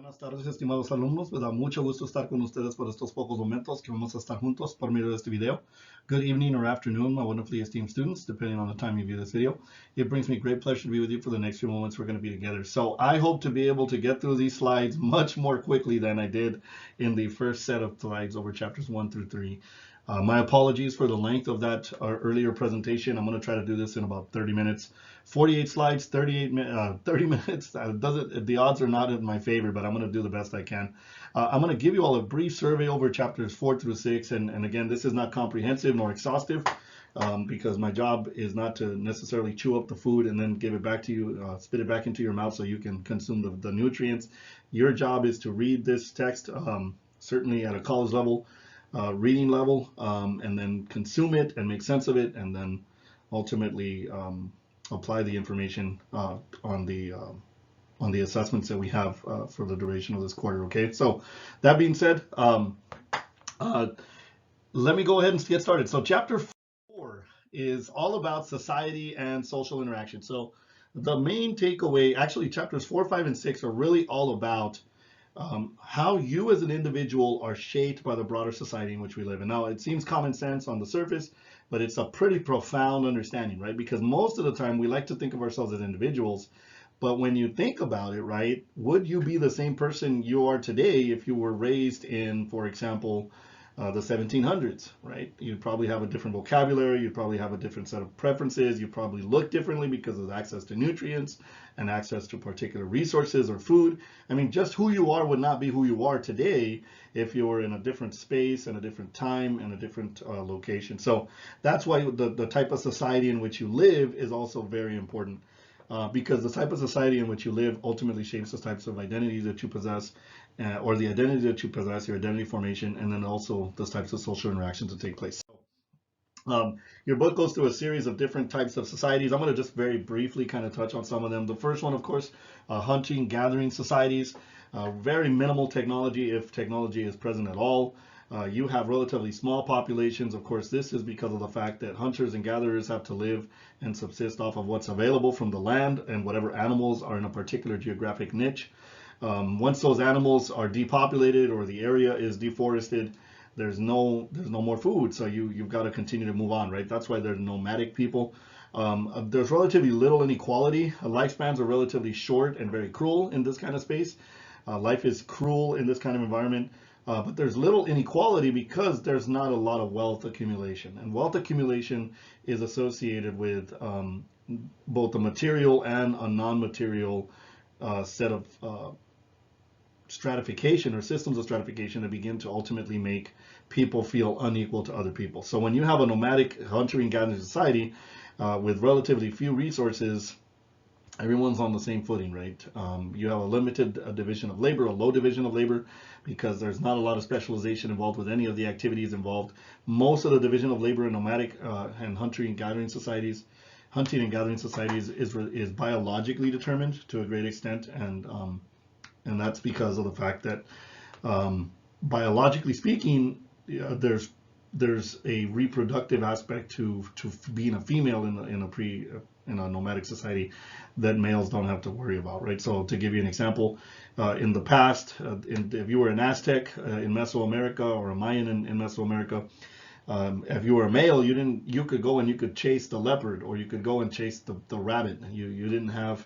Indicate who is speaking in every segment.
Speaker 1: Buenas tardes, estimados alumnos. Me da mucho gusto estar con ustedes por estos pocos momentos que vamos a estar juntos por medio de este video. Good evening or afternoon, my wonderfully esteemed students, depending on the time you view this video. It brings me great pleasure to be with you for the next few moments we're going to be together. So I hope to be able to get through these slides much more quickly than I did in the first set of slides over chapters 1 through 3. My apologies for the length of that earlier presentation. I'm going to try to do this in about 30 minutes. 48 slides, 30 minutes. The odds are not in my favor, but I'm going to do the best I can. I'm going to give you all a brief survey over chapters 4 through 6. And again, this is not comprehensive nor exhaustive because my job is not to necessarily chew up the food and then give it back to you, spit it back into your mouth so you can consume the nutrients. Your job is to read this text, certainly at a college level, reading level, and then consume it and make sense of it, and then ultimately apply the information on the assessments that we have for the duration of this quarter. Okay, so that being said, let me go ahead and get started. So chapter 4 is all about society and social interaction. So the main takeaway, actually chapters 4, 5, and 6 are really all about how you as an individual are shaped by the broader society in which we live in. Now, it seems common sense on the surface, but it's a pretty profound understanding, right? Because most of the time we like to think of ourselves as individuals, but when you think about it, right, would you be the same person you are today if you were raised in, for example, the 1700s, right? You'd probably have a different vocabulary, you'd probably have a different set of preferences, you probably look differently because of access to nutrients and access to particular resources or food. I mean, just who you are would not be who you are today if you were in a different space and a different time and a different location. So that's why the type of society in which you live is also very important. Because the type of society in which you live ultimately shapes the types of identities that you possess, or the identity that you possess, your identity formation, and then also the types of social interactions that take place. So, your book goes through a series of different types of societies. I'm going to just very briefly kind of touch on some of them. The first one, of course, hunting, gathering societies, very minimal technology, if technology is present at all. You have relatively small populations. Of course, this is because of the fact that hunters and gatherers have to live and subsist off of what's available from the land and whatever animals are in a particular geographic niche. Once those animals are depopulated or the area is deforested, there's no more food, so you've got to continue to move on, right? That's why they're nomadic people. There's relatively little inequality. Lifespans are relatively short and very cruel in this kind of space. Life is cruel in this kind of environment. But there's little inequality because there's not a lot of wealth accumulation. And wealth accumulation is associated with both a material and a non-material set of stratification or systems of stratification that begin to ultimately make people feel unequal to other people. So when you have a nomadic hunter and gathering society with relatively few resources, everyone's on the same footing, right? You have a limited division of labor, a low division of labor, because there's not a lot of specialization involved with any of the activities involved. Most of the division of labor in nomadic and hunting and gathering societies is biologically determined to a great extent, and that's because of the fact that biologically speaking, there's a reproductive aspect to being a female in a nomadic society that males don't have to worry about, right? So to give you an example, in the past, if you were an Aztec in Mesoamerica or a Mayan in Mesoamerica, if you were a male, you could go and you could chase the leopard, or you could go and chase the rabbit. You didn't have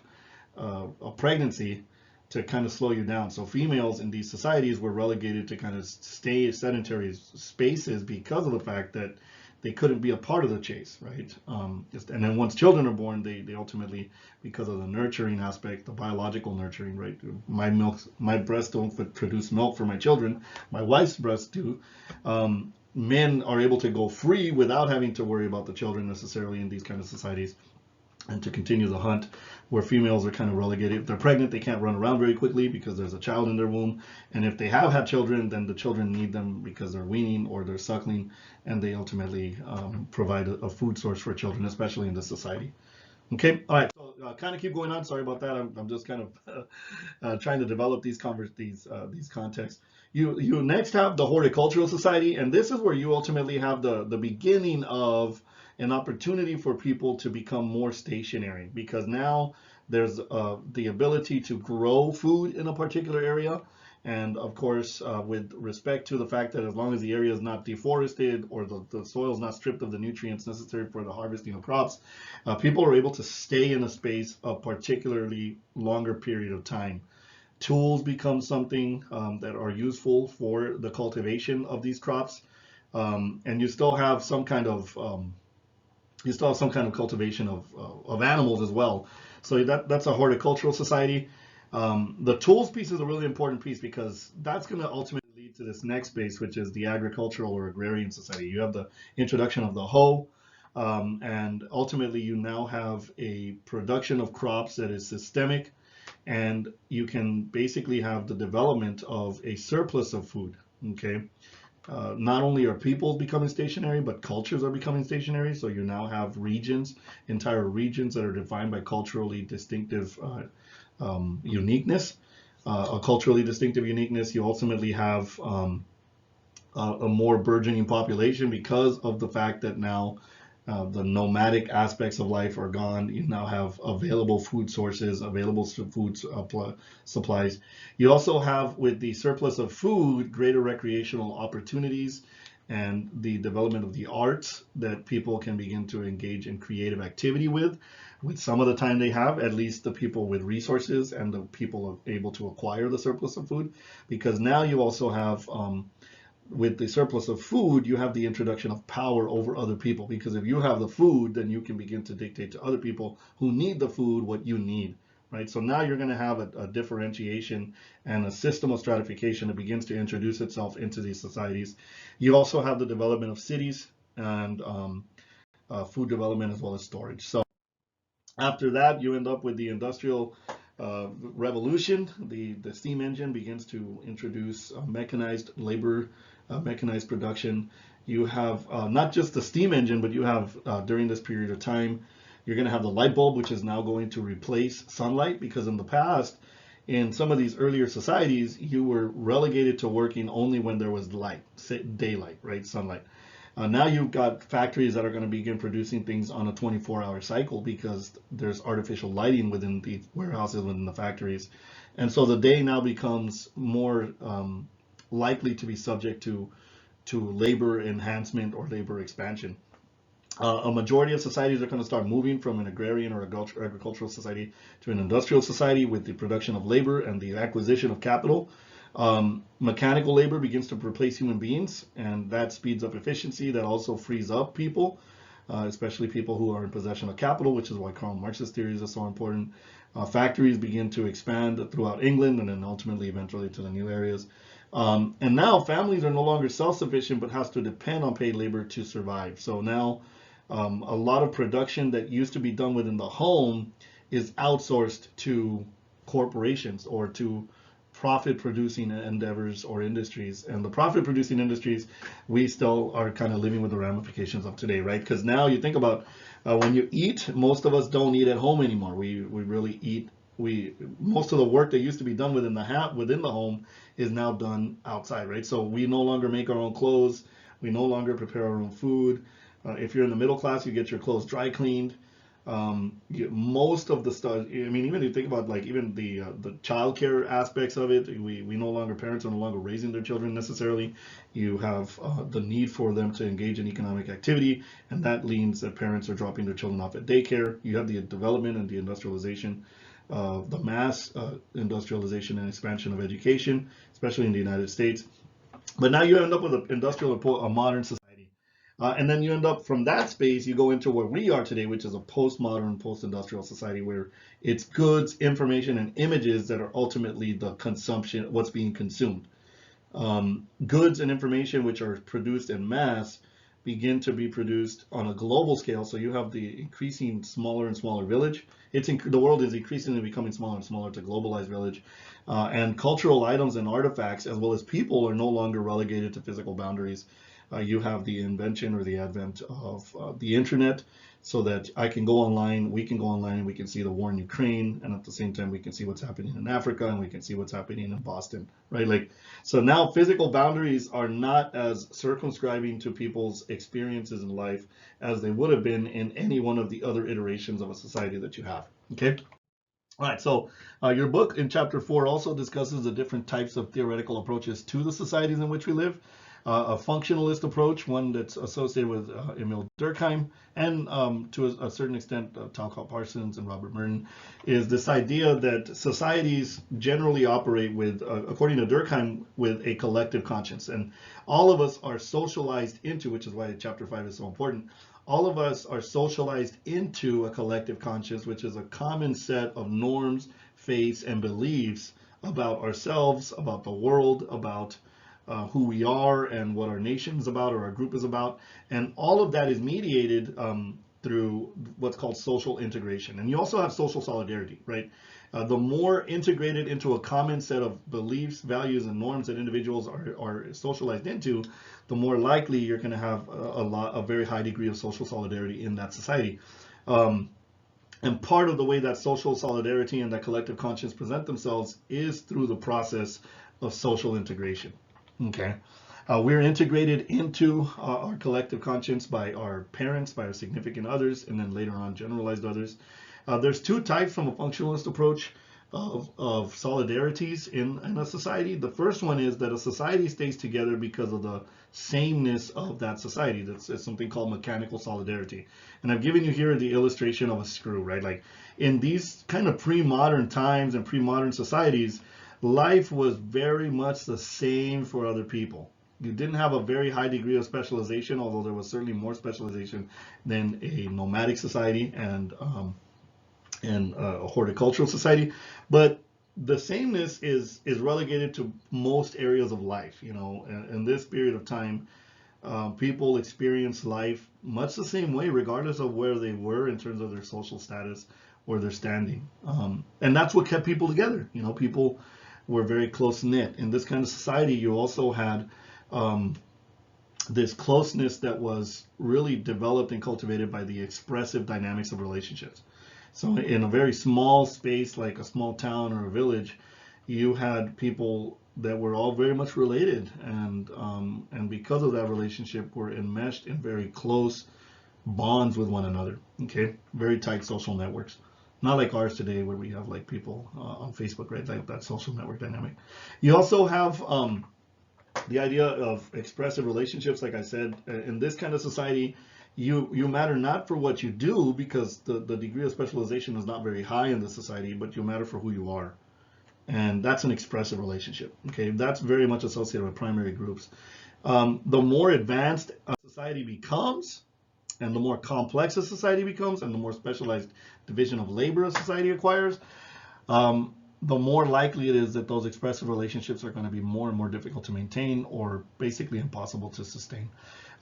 Speaker 1: a pregnancy to kind of slow you down. So females in these societies were relegated to kind of stay sedentary spaces because of the fact that they couldn't be a part of the chase, right? And then once children are born, they ultimately, because of the nurturing aspect, the biological nurturing, right? My breasts don't produce milk for my children. My wife's breasts do. Men are able to go free without having to worry about the children necessarily in these kind of societies, and to continue the hunt, where females are kind of relegated. If they're pregnant, they can't run around very quickly because there's a child in their womb. And if they have had children, then the children need them because they're weaning or they're suckling, and they ultimately provide a food source for children, especially in this society. Okay, all right, so kind of keep going on. Sorry about that. I'm just kind of trying to develop these contexts. You next have the horticultural society, and this is where you ultimately have the beginning of an opportunity for people to become more stationary, because now There's the ability to grow food in a particular area. And of course, with respect to the fact that as long as the area is not deforested or the soil is not stripped of the nutrients necessary for the harvesting of crops, people are able to stay in a space a particularly longer period of time. Tools become something that are useful for the cultivation of these crops, and you still have some kind of cultivation of animals as well. So that's a horticultural society. The tools piece is a really important piece because that's going to ultimately lead to this next space, which is the agricultural or agrarian society. You have the introduction of the hoe, and ultimately you now have a production of crops that is systemic, and you can basically have the development of a surplus of food. Okay. Not only are people becoming stationary, but cultures are becoming stationary. So you now have regions, entire regions that are defined by culturally distinctive uniqueness. A culturally distinctive uniqueness, you ultimately have a more burgeoning population because of the fact that now the nomadic aspects of life are gone. You now have available food sources, available food supplies. You also have, with the surplus of food, greater recreational opportunities and the development of the arts that people can begin to engage in creative activity with some of the time they have, at least the people with resources and the people able to acquire the surplus of food. Because now you also have with the surplus of food, you have the introduction of power over other people, because if you have the food, then you can begin to dictate to other people who need the food what you need, right? So now you're going to have a differentiation and a system of stratification that begins to introduce itself into these societies. You also have the development of cities and food development as well as storage. So after that, you end up with the industrial revolution. The steam engine begins to introduce mechanized labor, mechanized production. You have not just the steam engine, but you have during this period of time, you're going to have the light bulb, which is now going to replace sunlight, because in the past, in some of these earlier societies, you were relegated to working only when there was light, daylight, right, sunlight. Now you've got factories that are going to begin producing things on a 24-hour cycle because there's artificial lighting within the warehouses, within the factories. And so the day now becomes more likely to be subject to labor enhancement or labor expansion. A majority of societies are going to start moving from an agrarian or agricultural society to an industrial society with the production of labor and the acquisition of capital. Mechanical labor begins to replace human beings, and that speeds up efficiency. That also frees up people, especially people who are in possession of capital, which is why Karl Marx's theories are so important. Factories begin to expand throughout England and then ultimately eventually to the new areas. And now families are no longer self-sufficient but has to depend on paid labor to survive. So now a lot of production that used to be done within the home is outsourced to corporations or to profit producing endeavors or industries. And the profit producing industries, we still are kind of living with the ramifications of today, right? Because now you think about when you eat, most of us don't eat at home anymore. We really eat. Most of the work that used to be done within the home is now done outside, right? So we no longer make our own clothes. We no longer prepare our own food. If you're in the middle class, you get your clothes dry cleaned. Most of the stuff, I mean, even if you think about like even the childcare aspects of it, we no longer, parents are no longer raising their children necessarily. You have the need for them to engage in economic activity, and that means that parents are dropping their children off at daycare. You have the development and the industrialization, the mass industrialization and expansion of education, especially in the United States. But now you end up with an industrial, a modern society. And then you end up from that space, you go into where we are today, which is a postmodern, post-industrial society where it's goods, information, and images that are ultimately the consumption, what's being consumed. Goods and information which are produced in mass begin to be produced on a global scale. So you have the increasing smaller and smaller village. The world is increasingly becoming smaller and smaller to globalized village. And cultural items and artifacts, as well as people, are no longer relegated to physical boundaries. You have the invention or the advent of the internet, so that I can go online, we can go online, and we can see the war in Ukraine, and at the same time we can see what's happening in Africa, and we can see what's happening in Boston, right? Like, so now physical boundaries are not as circumscribing to people's experiences in life as they would have been in any one of the other iterations of a society that you have. Okay. All right, so your book in chapter 4 also discusses the different types of theoretical approaches to the societies in which we live. A functionalist approach, one that's associated with Emil Durkheim, and to a certain extent Talcott Parsons and Robert Merton, is this idea that societies generally operate with, according to Durkheim, with a collective conscience. And all of us are socialized into, which is why chapter 5 is so important, all of us are socialized into a collective conscience, which is a common set of norms, faiths, and beliefs about ourselves, about the world, about who we are and what our nation is about or our group is about. And all of that is mediated through what's called social integration. And you also have social solidarity, right? The more integrated into a common set of beliefs, values, and norms that individuals are socialized into, the more likely you're going to have a very high degree of social solidarity in that society. And part of the way that social solidarity and that collective conscience present themselves is through the process of social integration. Okay. We're integrated into our collective conscience by our parents, by our significant others, and then later on generalized others. There's two types from a functionalist approach of solidarities in a society. The first one is that a society stays together because of the sameness of that society. That's something called mechanical solidarity. And I've given you here the illustration of a screw, right? Like in these kind of pre-modern times and pre-modern societies, life was very much the same for other people. You didn't have a very high degree of specialization, although there was certainly more specialization than a nomadic society and a horticultural society. But the sameness is relegated to most areas of life. You know, in this period of time, people experience life much the same way, regardless of where they were in terms of their social status or their standing. And that's what kept people together. You know, people were very close knit. In this kind of society, you also had this closeness that was really developed and cultivated by the expressive dynamics of relationships. So in a very small space, like a small town or a village, you had people that were all very much related, and because of that relationship, were enmeshed in very close bonds with one another. Okay, very tight social networks. Not like ours today, where we have like people on Facebook, right? Like that social network dynamic. You also have the idea of expressive relationships. Like I said, in this kind of society, you matter not for what you do, because the degree of specialization is not very high in the society, but you matter for who you are. And that's an expressive relationship. Okay, that's very much associated with primary groups. The more advanced a society becomes, and the more complex a society becomes, and the more specialized division of labor a society acquires, the more likely it is that those expressive relationships are going to be more and more difficult to maintain, or basically impossible to sustain.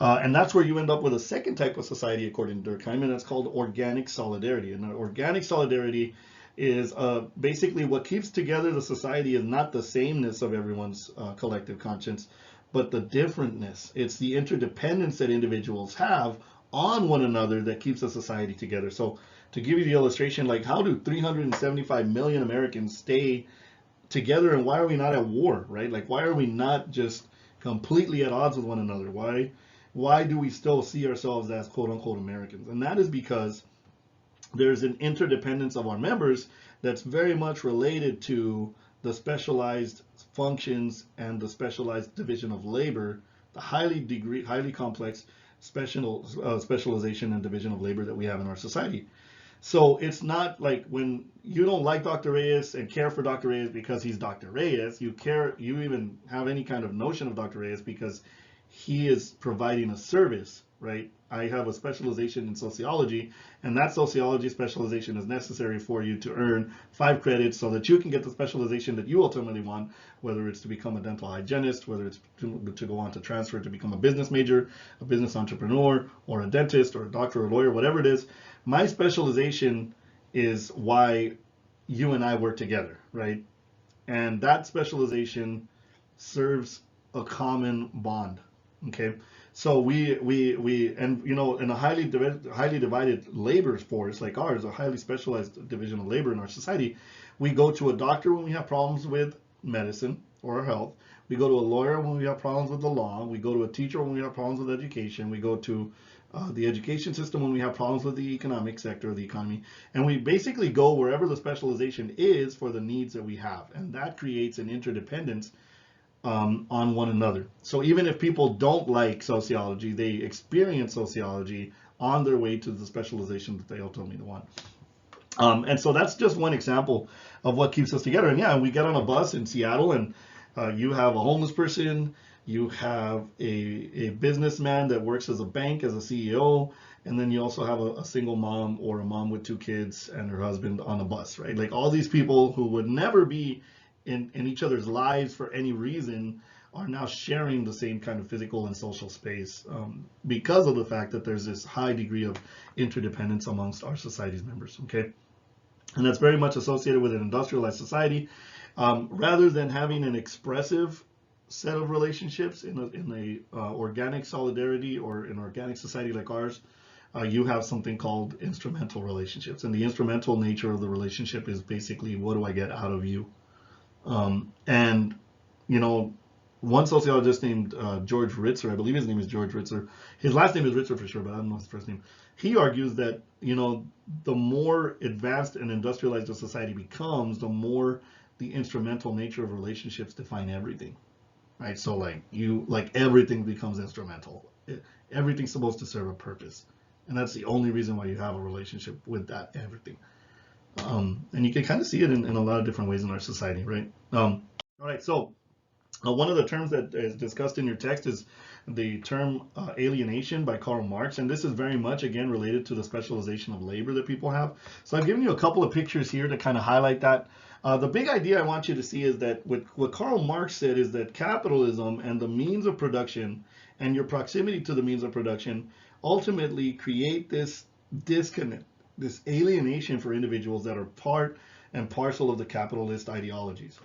Speaker 1: And that's where you end up with a second type of society, according to Durkheim, and that's called organic solidarity. And organic solidarity is basically what keeps together the society is not the sameness of everyone's collective conscience, but the differentness. It's the interdependence that individuals have on one another that keeps a society together. So to give you the illustration, like how do 375 million Americans stay together, and why are we not at war, right? Like why are we not just completely at odds with one another? Why do we still see ourselves as quote unquote Americans? And that is because there's an interdependence of our members that's very much related to the specialized functions and the specialized division of labor, the highly complex specialization and division of labor that we have in our society. So it's not like when you don't like Dr. Reyes and care for Dr. Reyes because he's Dr. Reyes, you even have any kind of notion of Dr. Reyes because he is providing a service, right? I have a specialization in sociology, and that sociology specialization is necessary for you to earn 5 credits so that you can get the specialization that you ultimately want, whether it's to become a dental hygienist, whether it's to go on to transfer to become a business major, a business entrepreneur, or a dentist, or a doctor, or a lawyer, whatever it is. My specialization is why you and I work together, right? And that specialization serves a common bond. Okay, so we and you know, in a highly divided labor force like ours, a highly specialized division of labor in our society, we go to a doctor when we have problems with medicine or our health. We go to a lawyer when we have problems with the law. We go to a teacher when we have problems with education. We go to the education system when we have problems with the economic sector of the economy, and we basically go wherever the specialization is for the needs that we have, and that creates an interdependence on one another. So even if people don't like sociology, they experience sociology on their way to the specialization that they ultimately want. And so that's just one example of what keeps us together. And yeah, we get on a bus in Seattle, and you have a homeless person, you have a businessman that works as a bank, as a CEO, and then you also have a single mom or a mom with 2 kids and her husband on a bus, right? Like all these people who would never be in each other's lives for any reason are now sharing the same kind of physical and social space because of the fact that there's this high degree of interdependence amongst our society's members, okay? And that's very much associated with an industrialized society. Rather than having an expressive set of relationships in a organic solidarity or an organic society like ours, you have something called instrumental relationships. And the instrumental nature of the relationship is basically, what do I get out of you? And, you know, one sociologist named George Ritzer, I believe his name is George Ritzer. His last name is Ritzer for sure, but I don't know his first name. He argues that, you know, the more advanced and industrialized a society becomes, the more the instrumental nature of relationships define everything, right? So like everything becomes instrumental. Everything's supposed to serve a purpose. And that's the only reason why you have a relationship with that everything. And you can kind of see it in a lot of different ways in our society, right? All right, so one of the terms that is discussed in your text is the term alienation by Karl Marx, and this is very much, again, related to the specialization of labor that people have. So I've given you a couple of pictures here to kind of highlight that. The big idea I want you to see is that what Karl Marx said is that capitalism and the means of production and your proximity to the means of production ultimately create this disconnect, this alienation for individuals that are part and parcel of the capitalist ideologies.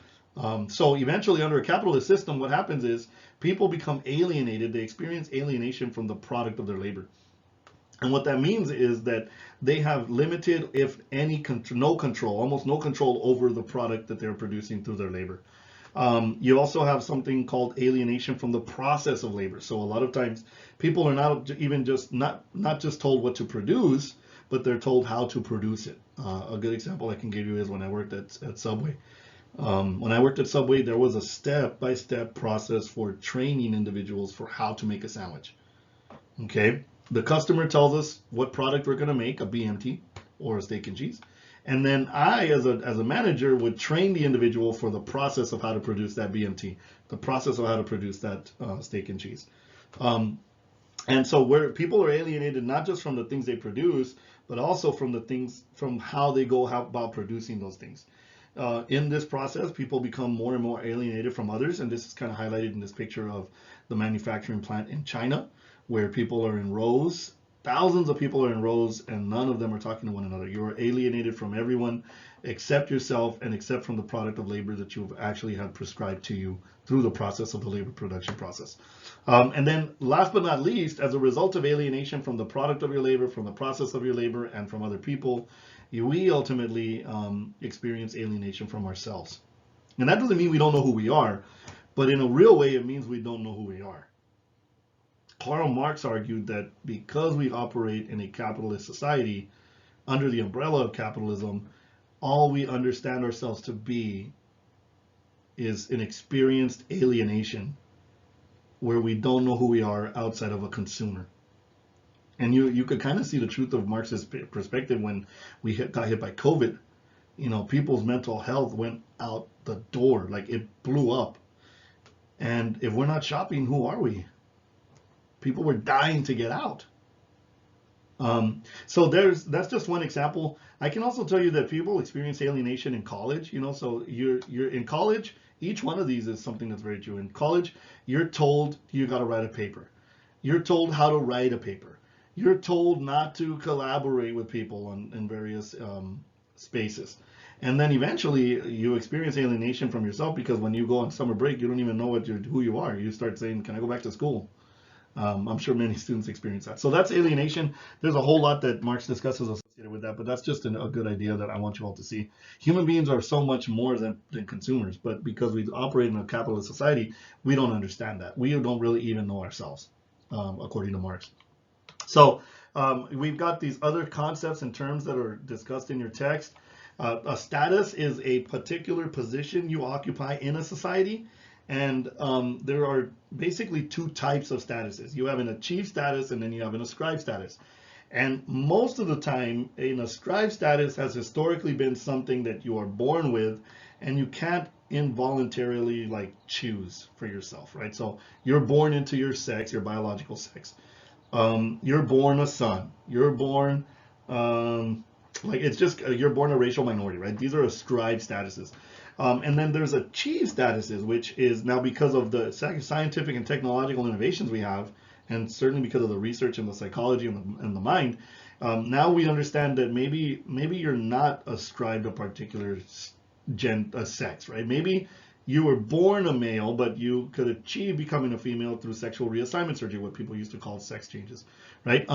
Speaker 1: So eventually, under a capitalist system, what happens is people become alienated. They experience alienation from the product of their labor. And what that means is that they have limited, if any, no control, almost no control over the product that they're producing through their labor. You also have something called alienation from the process of labor. So a lot of times people are not even just not just told what to produce, but they're told how to produce it. A good example I can give you is when I worked at Subway. When I worked at Subway, there was a step-by-step process for training individuals for how to make a sandwich. Okay, the customer tells us what product we're going to make, a BMT or a steak and cheese, and then I, as a manager, would train the individual for the process of how to produce that BMT, the process of how to produce that steak and cheese. And so where people are alienated not just from the things they produce, but also from how they go about producing those things. In this process, people become more and more alienated from others, and this is kind of highlighted in this picture of the manufacturing plant in China, where people are in rows, thousands of people are in rows, and none of them are talking to one another. You are alienated from everyone except yourself and except from the product of labor that you've actually had prescribed to you through the process of the labor production process. And then last but not least, as a result of alienation from the product of your labor, from the process of your labor, and from other people, we ultimately experience alienation from ourselves. And that doesn't mean we don't know who we are, but in a real way, it means we don't know who we are. Karl Marx argued that because we operate in a capitalist society, under the umbrella of capitalism, all we understand ourselves to be is an experienced alienation where we don't know who we are outside of a consumer. And you could kind of see the truth of Marx's perspective when we got hit by COVID. You know, people's mental health went out the door, like it blew up. And if we're not shopping, who are we? People were dying to get out. So that's just one example. I can also tell you that people experience alienation in college. You know, so you're in college. Each one of these is something that's very true. In college, you're told you got to write a paper. You're told how to write a paper. You're told not to collaborate with people in various spaces. And then eventually you experience alienation from yourself because when you go on summer break, you don't even know who you are. You start saying, can I go back to school? I'm sure many students experience that. So that's alienation. There's a whole lot that Marx discusses associated with that, but that's just a good idea that I want you all to see. Human beings are so much more than consumers, but because we operate in a capitalist society, we don't understand that. We don't really even know ourselves, according to Marx. So we've got these other concepts and terms that are discussed in your text. A status is a particular position you occupy in a society. And there are basically two types of statuses. You have an achieved status and then you have an ascribed status. And most of the time, an ascribed status has historically been something that you are born with, and you can't involuntarily like choose for yourself, right? So you're born into your sex, your biological sex. You're born a son. You're born like it's just you're born a racial minority, right? These are ascribed statuses. And then there's achieved statuses, which is now because of the scientific and technological innovations we have, and certainly because of the research and the psychology and the mind, now we understand that maybe you're not ascribed a particular sex, right? Maybe you were born a male, but you could achieve becoming a female through sexual reassignment surgery, what people used to call sex changes, right?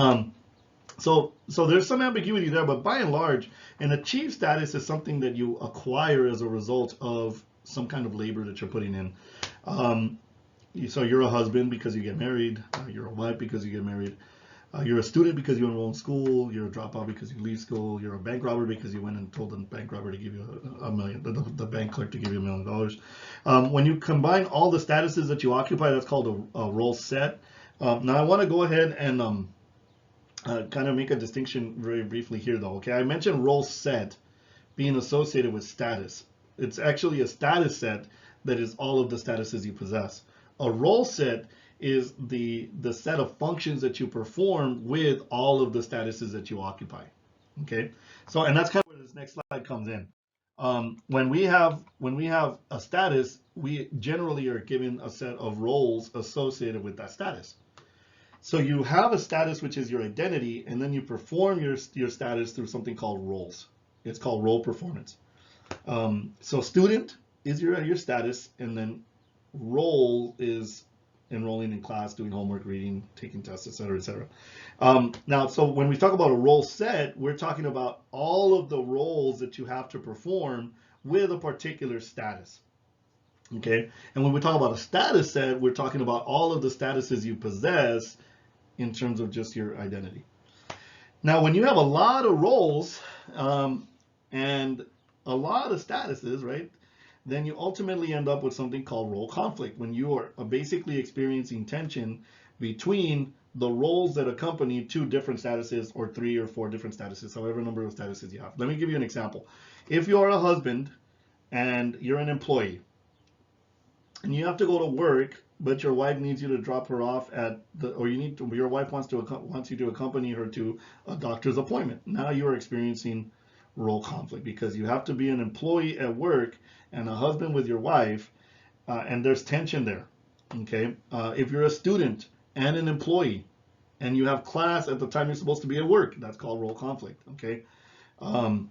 Speaker 1: So there's some ambiguity there, but by and large, an achieved status is something that you acquire as a result of some kind of labor that you're putting in. So you're a husband because you get married. You're a wife because you get married. You're a student because you enroll in school. You're a dropout because you leave school. You're a bank robber because you went and told the bank robber to give you $1 million, the bank clerk to give you $1 million. When you combine all the statuses that you occupy, that's called a role set. Now I want to go ahead and kind of make a distinction very briefly here, though. Okay, I mentioned role set being associated with status. It's actually a status set that is all of the statuses you possess. A role set is the set of functions that you perform with all of the statuses that you occupy. Okay, so and that's kind of where this next slide comes in. When we have a status, we generally are given a set of roles associated with that status. So you have a status, which is your identity, and then you perform your status through something called roles. It's called role performance. So student is your status, and then role is enrolling in class, doing homework, reading, taking tests, etc., etc. Now, so when we talk about a role set, we're talking about all of the roles that you have to perform with a particular status. Okay, and when we talk about a status set, we're talking about all of the statuses you possess in terms of just your identity. Now, when you have a lot of roles and a lot of statuses, right, then you ultimately end up with something called role conflict, when you are basically experiencing tension between the roles that accompany two different statuses or 3 or 4 different statuses, however number of statuses you have. Let me give you an example. If you're a husband and you're an employee and you have to go to work, but your wife needs you to drop her off at your wife wants you to accompany her to a doctor's appointment. Now you are experiencing role conflict because you have to be an employee at work and a husband with your wife, and there's tension there. Okay, if you're a student and an employee, and you have class at the time you're supposed to be at work, that's called role conflict. Okay, and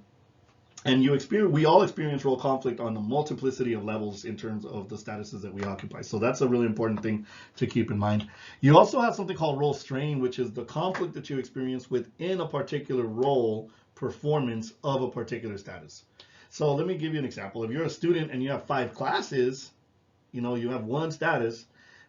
Speaker 1: we all experience role conflict on a multiplicity of levels in terms of the statuses that we occupy. So that's a really important thing to keep in mind. You also have something called role strain, which is the conflict that you experience within a particular role performance of a particular status. So let me give you an example. If you're a student and you have 5 classes, you have one status,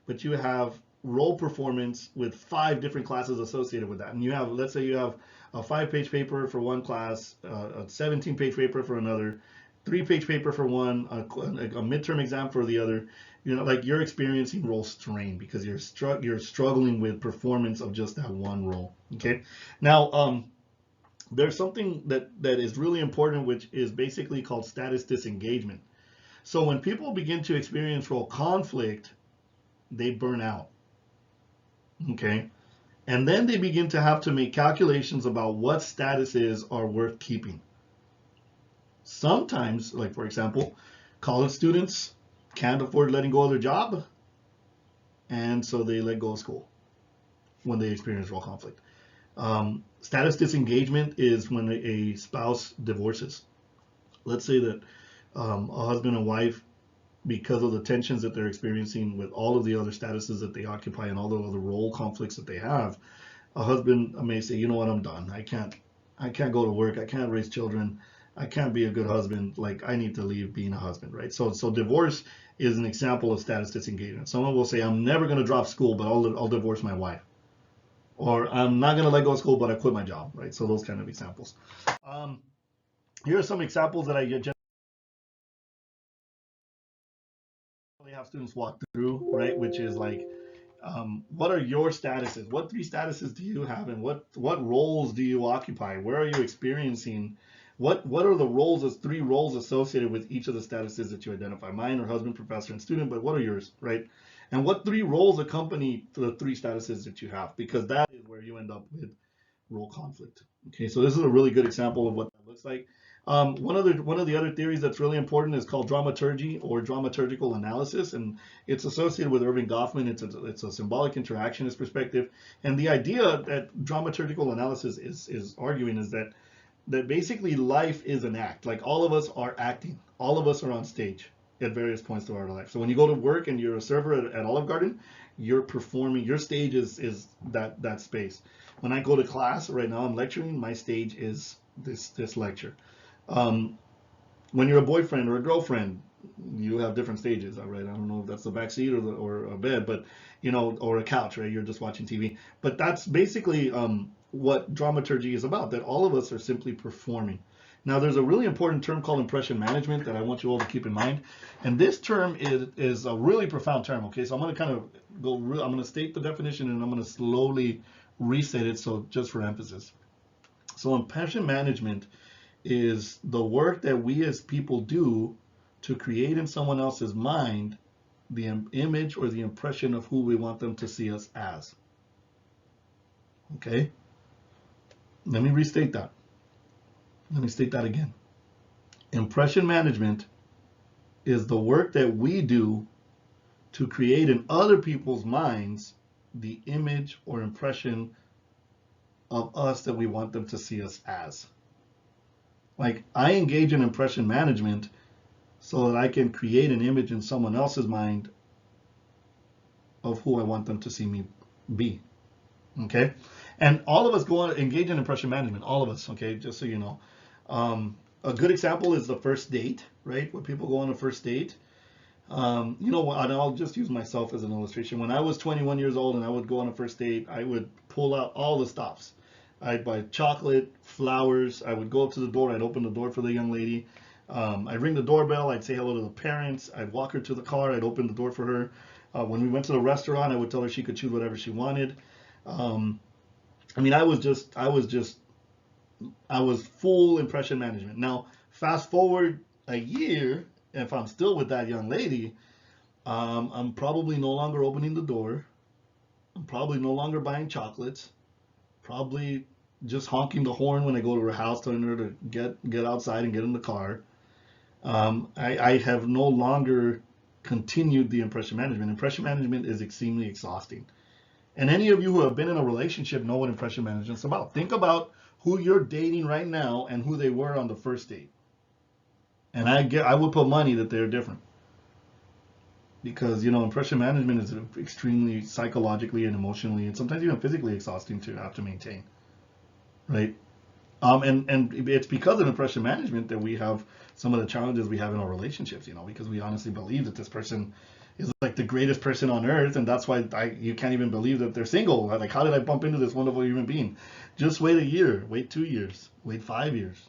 Speaker 1: but you have role performance with 5 different classes associated with that. And you have, let's say you have a 5-page paper for one class, a 17-page paper for another, 3-page paper for one, a midterm exam for the other. Like you're experiencing role strain because you're struggling with performance of just that one role. Okay. Now, there's something that is really important, which is basically called status disengagement. So when people begin to experience role conflict, they burn out. Okay. And then they begin to have to make calculations about what statuses are worth keeping. Sometimes, like for example, college students can't afford letting go of their job, and so they let go of school when they experience role conflict. Status disengagement is when a spouse divorces. Let's say that a husband and wife, because of the tensions that they're experiencing with all of the other statuses that they occupy and all the other role conflicts that they have, a husband may say, you know what, I'm done. I can't go to work. I can't raise children. I can't be a good husband. Like, I need to leave being a husband, right? So divorce is an example of status disengagement. Someone will say, I'm never going to drop school, but I'll divorce my wife. or I'm not going to let go of school, but I quit my job, right? So those kind of examples. Here are some examples that I generally have students walk through, right? Which is like, what are your statuses? What three statuses do you have, and what roles do you occupy? Where are you experiencing? What are the roles, as three roles associated with each of the statuses that you identify? Mine are husband, professor, and student, but what are yours, right? And what three roles accompany the three statuses that you have? Because that is where you end up with role conflict. Okay, so this is a really good example of what that looks like. One of the other theories that's really important is called dramaturgy or dramaturgical analysis, and it's associated with Erving Goffman. It's a symbolic interactionist perspective, and the idea that dramaturgical analysis is arguing is that basically life is an act. Like all of us are acting, all of us are on stage at various points throughout our life. So when you go to work and you're a server at Olive Garden, you're performing. Your stage is that space. When I go to class right now, I'm lecturing. My stage is this lecture. When you're a boyfriend or a girlfriend, you have different stages, all right? I don't know if that's the back seat or a bed, but or a couch, right? You're just watching TV. But that's basically what dramaturgy is about. That all of us are simply performing. Now, there's a really important term called impression management that I want you all to keep in mind, and this term is a really profound term. Okay, so I'm going to kind of I'm going to state the definition, and I'm going to slowly restate it. So just for emphasis, so impression management is the work that we as people do to create in someone else's mind the image or the impression of who we want them to see us as. Okay? Let me restate that. Let me state that again. Impression management is the work that we do to create in other people's minds the image or impression of us that we want them to see us as. Like, I engage in impression management so that I can create an image in someone else's mind of who I want them to see me be. Okay? And all of us go on engage in impression management, all of us, okay, just so you know. A good example is the first date, right? When people go on a first date. And I'll just use myself as an illustration. When I was 21 years old and I would go on a first date, I would pull out all the stops. I'd buy chocolate, flowers. I would go up to the door. I'd open the door for the young lady. I'd ring the doorbell. I'd say hello to the parents. I'd walk her to the car. I'd open the door for her. When we went to the restaurant, I would tell her she could choose whatever she wanted. I was full impression management. Now, fast forward a year, if I'm still with that young lady, I'm probably no longer opening the door. I'm probably no longer buying chocolates. Probably just honking the horn when I go to her house, telling her to get outside and get in the car. I have no longer continued the impression management. Impression management is extremely exhausting. And any of you who have been in a relationship know what impression management is about. Think about who you're dating right now and who they were on the first date. And I would put money that they're different. Because, impression management is extremely psychologically and emotionally and sometimes even physically exhausting to have to maintain. Right? And it's because of impression management that we have some of the challenges we have in our relationships, because we honestly believe that this person is like the greatest person on earth, and that's why you can't even believe that they're single. Like, how did I bump into this wonderful human being? Just wait a year, wait 2 years, wait 5 years.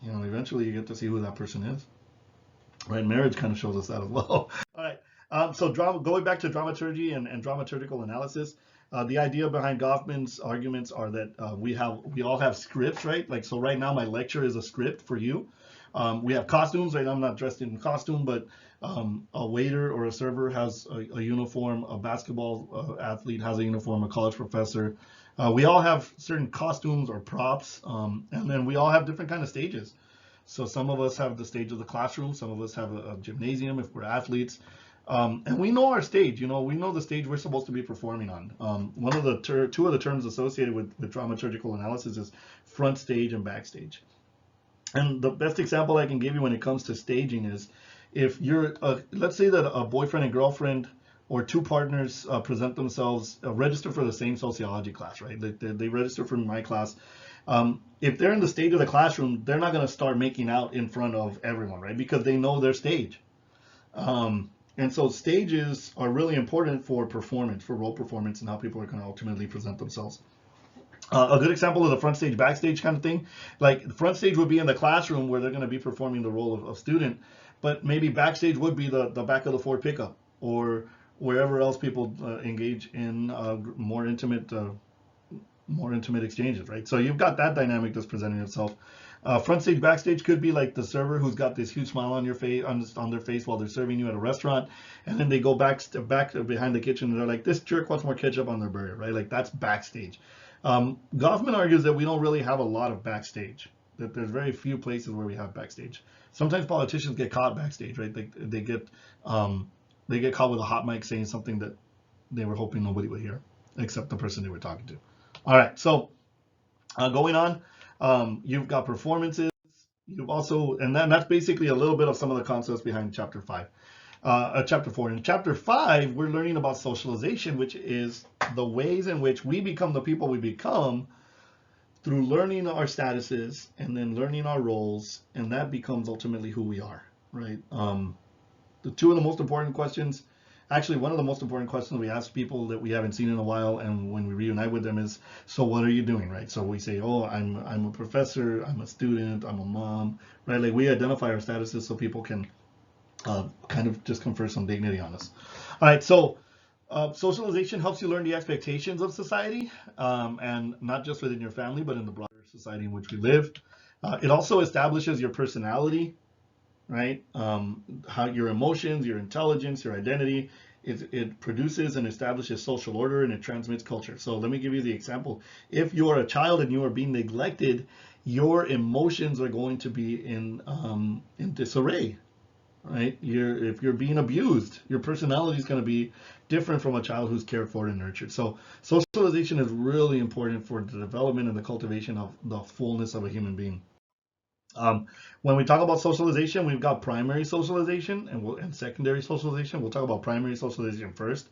Speaker 1: Eventually you get to see who that person is. Right? Marriage kind of shows us that as well. All right. So going back to dramaturgy and dramaturgical analysis, the idea behind Goffman's arguments are that we all have scripts, right? Like, so right now my lecture is a script for you. We have costumes, right? I'm not dressed in costume, but a waiter or a server has a uniform, a basketball athlete has a uniform, a college professor. We all have certain costumes or props, and then we all have different kind of stages. So some of us have the stage of the classroom, some of us have a gymnasium if we're athletes. And we know our stage, we know the stage we're supposed to be performing on. One of the two of the terms associated with dramaturgical analysis is front stage and backstage. And the best example I can give you when it comes to staging is if you're, let's say that a boyfriend and girlfriend or two partners present themselves, register for the same sociology class, right? They register for my class. If they're in the stage of the classroom, they're not going to start making out in front of everyone, right? Because they know their stage. And so stages are really important for performance, for role performance, and how people are going to ultimately present themselves. A good example of the front stage, backstage kind of thing, like the front stage would be in the classroom where they're going to be performing the role of student, but maybe backstage would be the back of the Ford pickup or wherever else people engage in more intimate exchanges, right? So you've got that dynamic that's presenting itself. Front stage, backstage could be like the server who's got this huge smile on your face, on their face while they're serving you at a restaurant, and then they go back behind the kitchen and they're like, "This jerk wants more ketchup on their burger," right? Like that's backstage. Goffman argues that we don't really have a lot of backstage. That there's very few places where we have backstage. Sometimes politicians get caught backstage, right? They get caught with a hot mic saying something that they were hoping nobody would hear, except the person they were talking to. All right, so going on, you've got performances. You've also, and that's basically a little bit of some of the concepts behind chapter 4. In chapter 5, we're learning about socialization, which is the ways in which we become the people we become through learning our statuses and then learning our roles, and that becomes ultimately who we are, right? The two of the most important questions, actually one of the most important questions we ask people that we haven't seen in a while, and when we reunite with them is, so what are you doing, right? So we say, oh, I'm a professor, I'm a student, I'm a mom, right? Like we identify our statuses so people can kind of just confer some dignity on us. All right, so socialization helps you learn the expectations of society, and not just within your family, but in the broader society in which we live. It also establishes your personality, right? How your emotions, your intelligence, your identity. It produces and establishes social order, and it transmits culture. So let me give you the example. If you are a child and you are being neglected, your emotions are going to be in disarray, right? If you're being abused, your personality is going to be different from a child who's cared for and nurtured. So socialization is really important for the development and the cultivation of the fullness of a human being. When we talk about socialization, we've got primary socialization and secondary socialization. We'll talk about primary socialization first.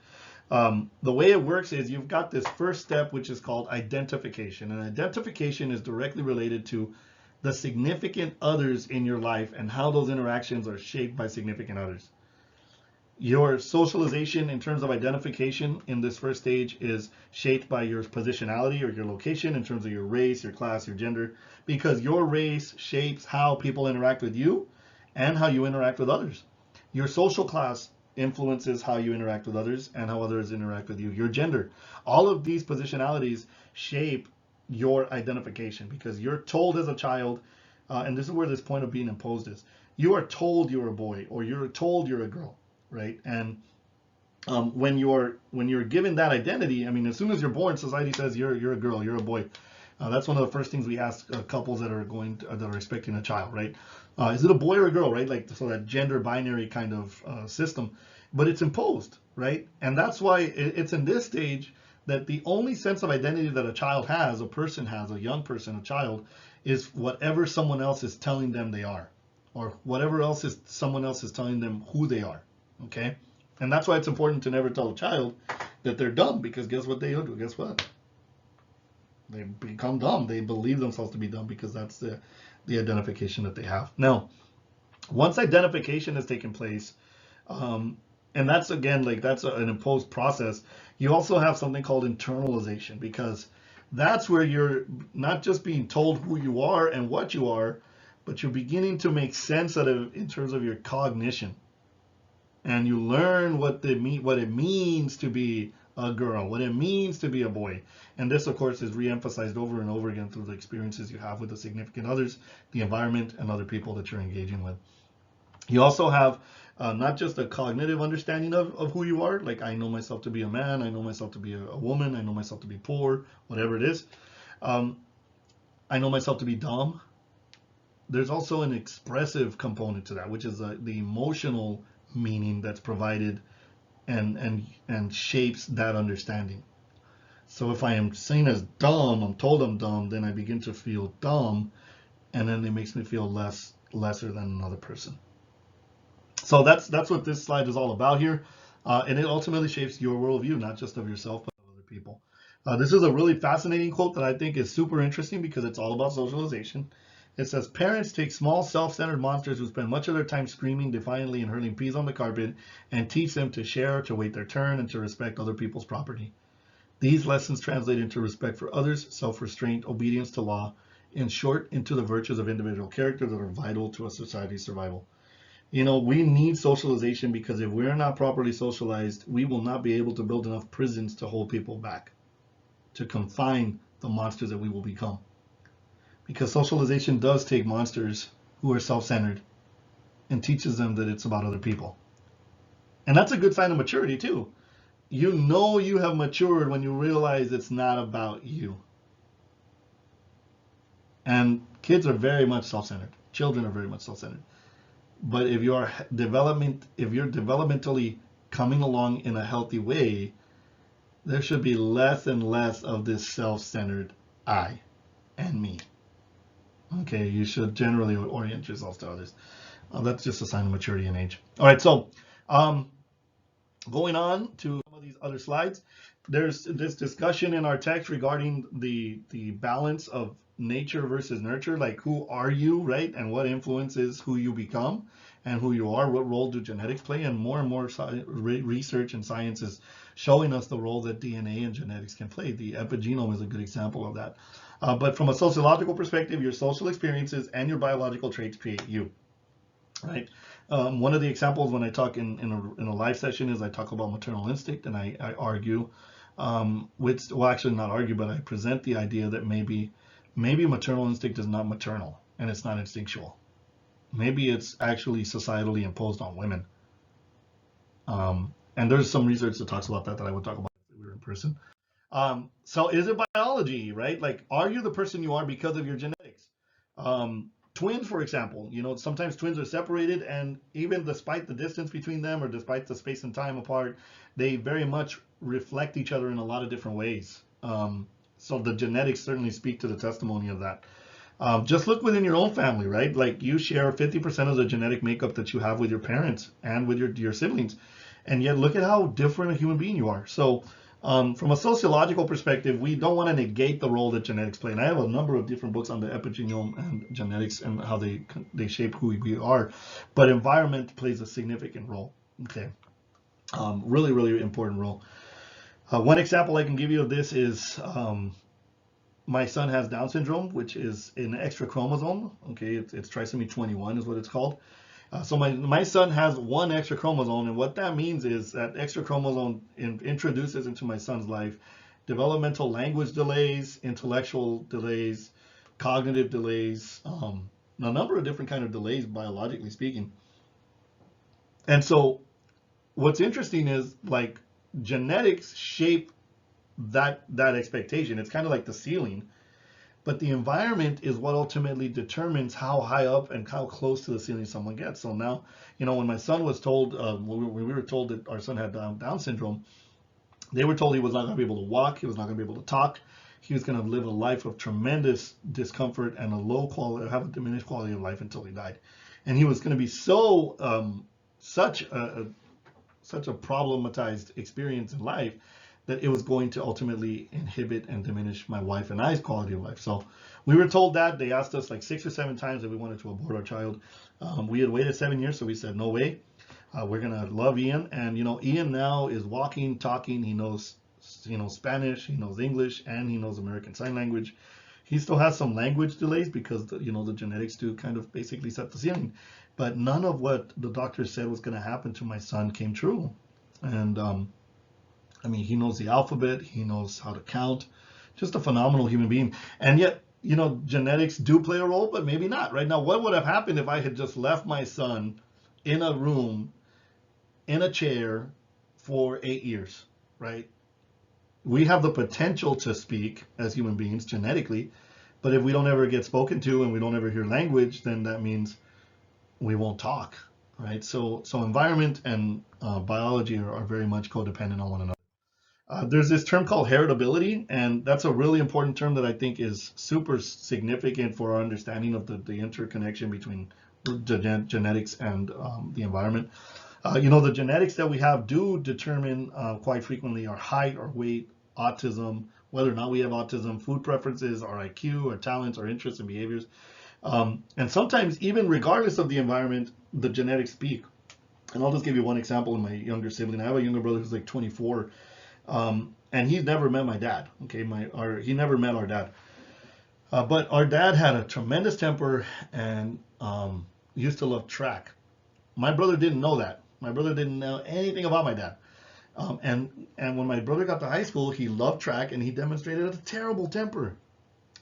Speaker 1: The way it works is you've got this first step, which is called identification. And identification is directly related to the significant others in your life and how those interactions are shaped by significant others. Your socialization in terms of identification in this first stage is shaped by your positionality or your location in terms of your race, your class, your gender, because your race shapes how people interact with you and how you interact with others. Your social class influences how you interact with others and how others interact with you. Your gender, all of these positionalities shape your identification because you're told as a child, and this is where this point of being imposed is, you are told you're a boy or you're told you're a girl, right? And when you're given that identity, I mean, as soon as you're born, society says you're a girl, you're a boy. That's one of the first things we ask couples that are expecting a child, right? Is it a boy or a girl, right? Like, so that gender binary kind of system, but it's imposed, right? And that's why it's in this stage that the only sense of identity that a child has, a person has, a young person, a child, is whatever someone else is telling them they are, or whatever else is someone else is telling them who they are, okay? And that's why it's important to never tell a child that they're dumb, because guess what they do? Guess what? They become dumb. They believe themselves to be dumb because that's the identification that they have. Now, once identification has taken place, and that's again, like that's an imposed process, you also have something called internalization, because that's where you're not just being told who you are and what you are, but you're beginning to make sense of it in terms of your cognition. And you learn what it means to be a girl, what it means to be a boy. And this, of course, is re-emphasized over and over again through the experiences you have with the significant others, the environment, and other people that you're engaging with. You also have not just a cognitive understanding of who you are, like I know myself to be a man, I know myself to be a woman, I know myself to be poor, whatever it is. I know myself to be dumb. There's also an expressive component to that, which is the emotional meaning that's provided and shapes that understanding. So if I am seen as dumb, I'm told I'm dumb, then I begin to feel dumb, and then it makes me feel lesser than another person. So that's what this slide is all about here, and it ultimately shapes your worldview, not just of yourself, but of other people. This is a really fascinating quote that I think is super interesting because it's all about socialization. It says parents take small self-centered monsters who spend much of their time screaming defiantly and hurling peas on the carpet and teach them to share, to wait their turn, and to respect other people's property. These lessons translate into respect for others, self-restraint, obedience to law, in short, into the virtues of individual character that are vital to a society's survival. We need socialization, because if we're not properly socialized, we will not be able to build enough prisons to hold people back, to confine the monsters that we will become. Because socialization does take monsters who are self-centered and teaches them that it's about other people. And that's a good sign of maturity too. You know you have matured when you realize it's not about you. And kids are very much self-centered. Children are very much self-centered. But if you're developmentally coming along in a healthy way, there should be less and less of this self-centered I and me. Okay, you should generally orient yourself to others. That's just a sign of maturity and age. All right, so going on to some of these other slides, there's this discussion in our text regarding the balance of nature versus nurture, like who are you, right? And what influences who you become and who you are. What role do genetics play? And more research and science is showing us the role that DNA and genetics can play. The epigenome is a good example of that. But from a sociological perspective, your social experiences and your biological traits create you, right? One of the examples when I talk in a live session is I talk about maternal instinct, and I argue, actually not argue, but I present the idea that maybe maternal instinct is not maternal and it's not instinctual. Maybe it's actually societally imposed on women. And there's some research that talks about that I would talk about if we were in person. So is it biology, right? Like, are you the person you are because of your genetics? Twins, for example, sometimes twins are separated, and even despite the distance between them or despite the space and time apart, they very much reflect each other in a lot of different ways. So the genetics certainly speak to the testimony of that. Just look within your own family, right? Like, you share 50% of the genetic makeup that you have with your parents and with your siblings. And yet look at how different a human being you are. So from a sociological perspective, we don't want to negate the role that genetics play. And I have a number of different books on the epigenome and genetics and how they shape who we are. But environment plays a significant role. Okay, really, really important role. One example I can give you of this is my son has Down syndrome, which is an extra chromosome. Okay, it's trisomy 21 is what it's called. So my son has one extra chromosome, and what that means is that extra chromosome introduces into my son's life developmental language delays, intellectual delays, cognitive delays, a number of different kind of delays biologically speaking. And so what's interesting is, like, genetics shape that expectation. It's kind of like the ceiling. But the environment is what ultimately determines how high up and how close to the ceiling someone gets. So now, when my son was told, when we were told that our son had Down syndrome, they were told he was not going to be able to walk, he was not going to be able to talk, he was going to live a life of tremendous discomfort and have a diminished quality of life until he died. And he was going to be such a problematized experience in life that it was going to ultimately inhibit and diminish my wife and I's quality of life. So we were told that. They asked us like 6 or 7 times if we wanted to abort our child. We had waited 7 years, so we said, no way. We're going to love Ian. And, Ian now is walking, talking. He knows, Spanish, he knows English, and he knows American Sign Language. He still has some language delays because, the genetics do kind of basically set the ceiling. But none of what the doctor said was going to happen to my son came true. And, he knows the alphabet, he knows how to count, just a phenomenal human being. And yet, genetics do play a role, but maybe not. Right now, what would have happened if I had just left my son in a room, in a chair for 8 years, right? We have the potential to speak as human beings genetically, but if we don't ever get spoken to and we don't ever hear language, then that means we won't talk, right? So environment and biology are very much codependent on one another. There's this term called heritability, and that's a really important term that I think is super significant for our understanding of the interconnection between genetics and the environment. The genetics that we have do determine quite frequently our height, our weight, autism, whether or not we have autism, food preferences, our IQ, our talents, our interests and behaviors. And sometimes, even regardless of the environment, the genetics speak. And I'll just give you one example in my younger sibling. I have a younger brother who's like 24, and he's never met my dad. Okay, he never met our dad. But our dad had a tremendous temper and used to love track. My brother didn't know that. My brother didn't know anything about my dad. And when my brother got to high school, he loved track and he demonstrated a terrible temper.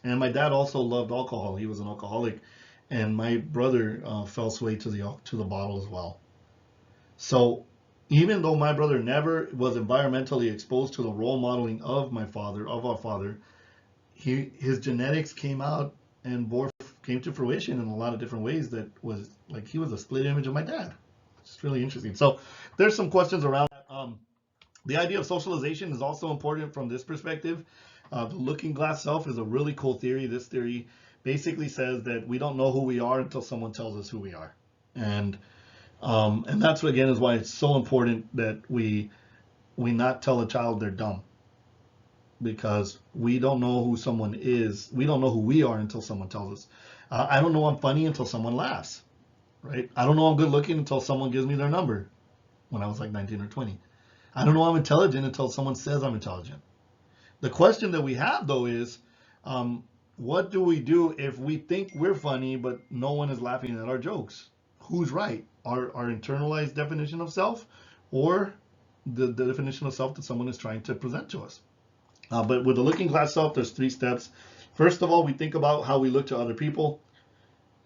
Speaker 1: And my dad also loved alcohol. He was an alcoholic, and my brother fell sway to the bottle as well. So even though my brother never was environmentally exposed to the role modeling of our father, his genetics came out and came to fruition in a lot of different ways. That was like he was a split image of my dad. It's really interesting. So there's some questions around that. The idea of socialization is also important from this perspective. The looking glass self is a really cool theory. This theory basically says that we don't know who we are until someone tells us who we are. And that's again is why it's so important that we not tell a child they're dumb, because we don't know who someone is. We don't know who we are until someone tells us. I don't know I'm funny until someone laughs, right? I don't know I'm good looking until someone gives me their number when I was like 19 or 20. I don't know I'm intelligent until someone says I'm intelligent. The question that we have though is, what do we do if we think we're funny but no one is laughing at our jokes? Who's right? Our internalized definition of self, or the definition of self that someone is trying to present to us? But with the looking glass self, there's 3 steps. First of all, we think about how we look to other people.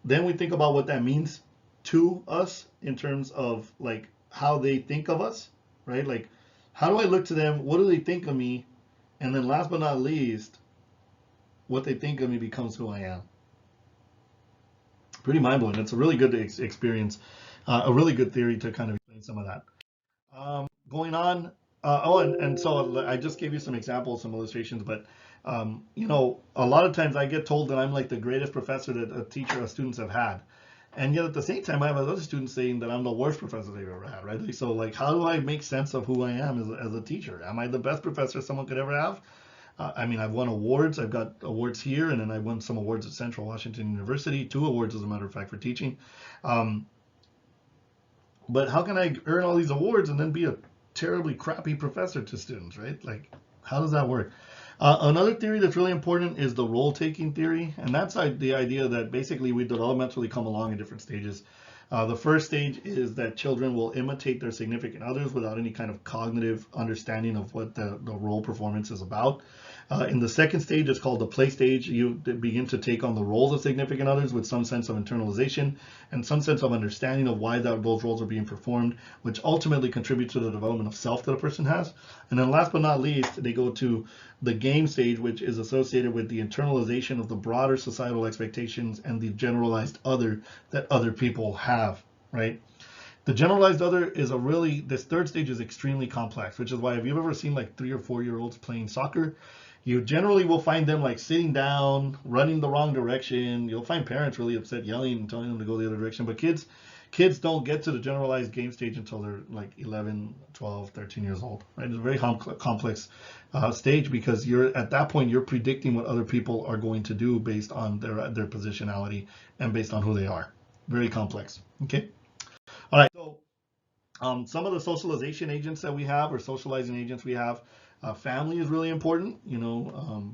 Speaker 1: Then we think about what that means to us in terms of like how they think of us, right? Like, how do I look to them? What do they think of me? And then last but not least, what they think of me becomes who I am. Pretty mind blowing. It's a really good experience, a really good theory to kind of explain some of that. Going on. And so I just gave you some examples, some illustrations, but a lot of times I get told that I'm like the greatest professor that students have had. And yet at the same time, I have other students saying that I'm the worst professor they've ever had, right? So like, how do I make sense of who I am as a teacher? Am I the best professor someone could ever have? I mean, I've won awards. I've got awards here, and then I won some awards at Central Washington University, 2 awards, as a matter of fact, for teaching. But how can I earn all these awards and then be a terribly crappy professor to students, right? Like, how does that work? Another theory that's really important is the role-taking theory, and that's the idea that basically we developmentally come along in different stages. The first stage is that children will imitate their significant others without any kind of cognitive understanding of what the role performance is about. In the second stage, it's called the play stage. You begin to take on the roles of significant others with some sense of internalization and some sense of understanding of why those roles are being performed, which ultimately contributes to the development of self that a person has. And then last but not least, they go to the game stage, which is associated with the internalization of the broader societal expectations and the generalized other that other people have, right? The generalized other is this third stage is extremely complex, which is why if you've ever seen like 3 or 4-year-olds playing soccer, you generally will find them like sitting down, running the wrong direction. You'll find parents really upset, yelling and telling them to go the other direction. But kids don't get to the generalized game stage until they're like 11, 12, 13 years old, right? It's a very complex stage, because at that point, you're predicting what other people are going to do based on their positionality and based on who they are. Very complex, okay? All right, so some of the socialization agents that we have, or socializing agents we have, family is really important.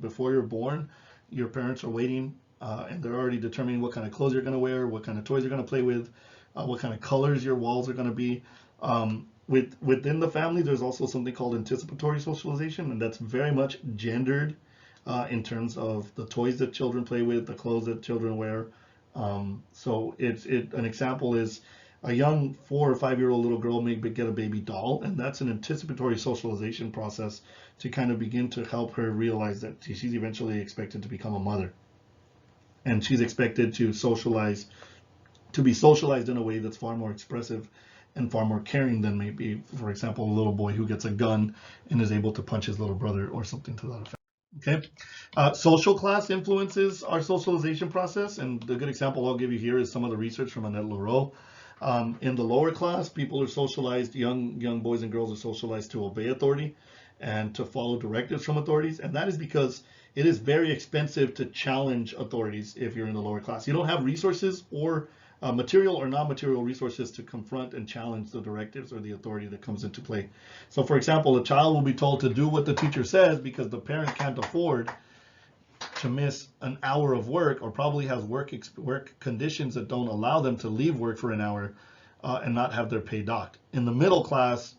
Speaker 1: Before you're born, your parents are waiting, and they're already determining what kind of clothes you're going to wear, what kind of toys you're going to play with, what kind of colors your walls are going to be. Within the family, there's also something called anticipatory socialization, and that's very much gendered in terms of the toys that children play with, the clothes that children wear. So an example is a young 4 or 5-year-old little girl may get a baby doll, and that's an anticipatory socialization process to kind of begin to help her realize that she's eventually expected to become a mother, and she's expected to be socialized in a way that's far more expressive and far more caring than maybe, for example, a little boy who gets a gun and is able to punch his little brother or something to that effect. Okay. Social class influences our socialization process, and the good example I'll give you here is some of the research from Annette Lareau. In the lower class, people are socialized, young boys and girls are socialized to obey authority and to follow directives from authorities. And that is because it is very expensive to challenge authorities if you're in the lower class. You don't have resources or material or non-material resources to confront and challenge the directives or the authority that comes into play. So for example, a child will be told to do what the teacher says because the parent can't afford to miss an hour of work, or probably has work conditions that don't allow them to leave work for an hour and not have their pay docked. In the middle class,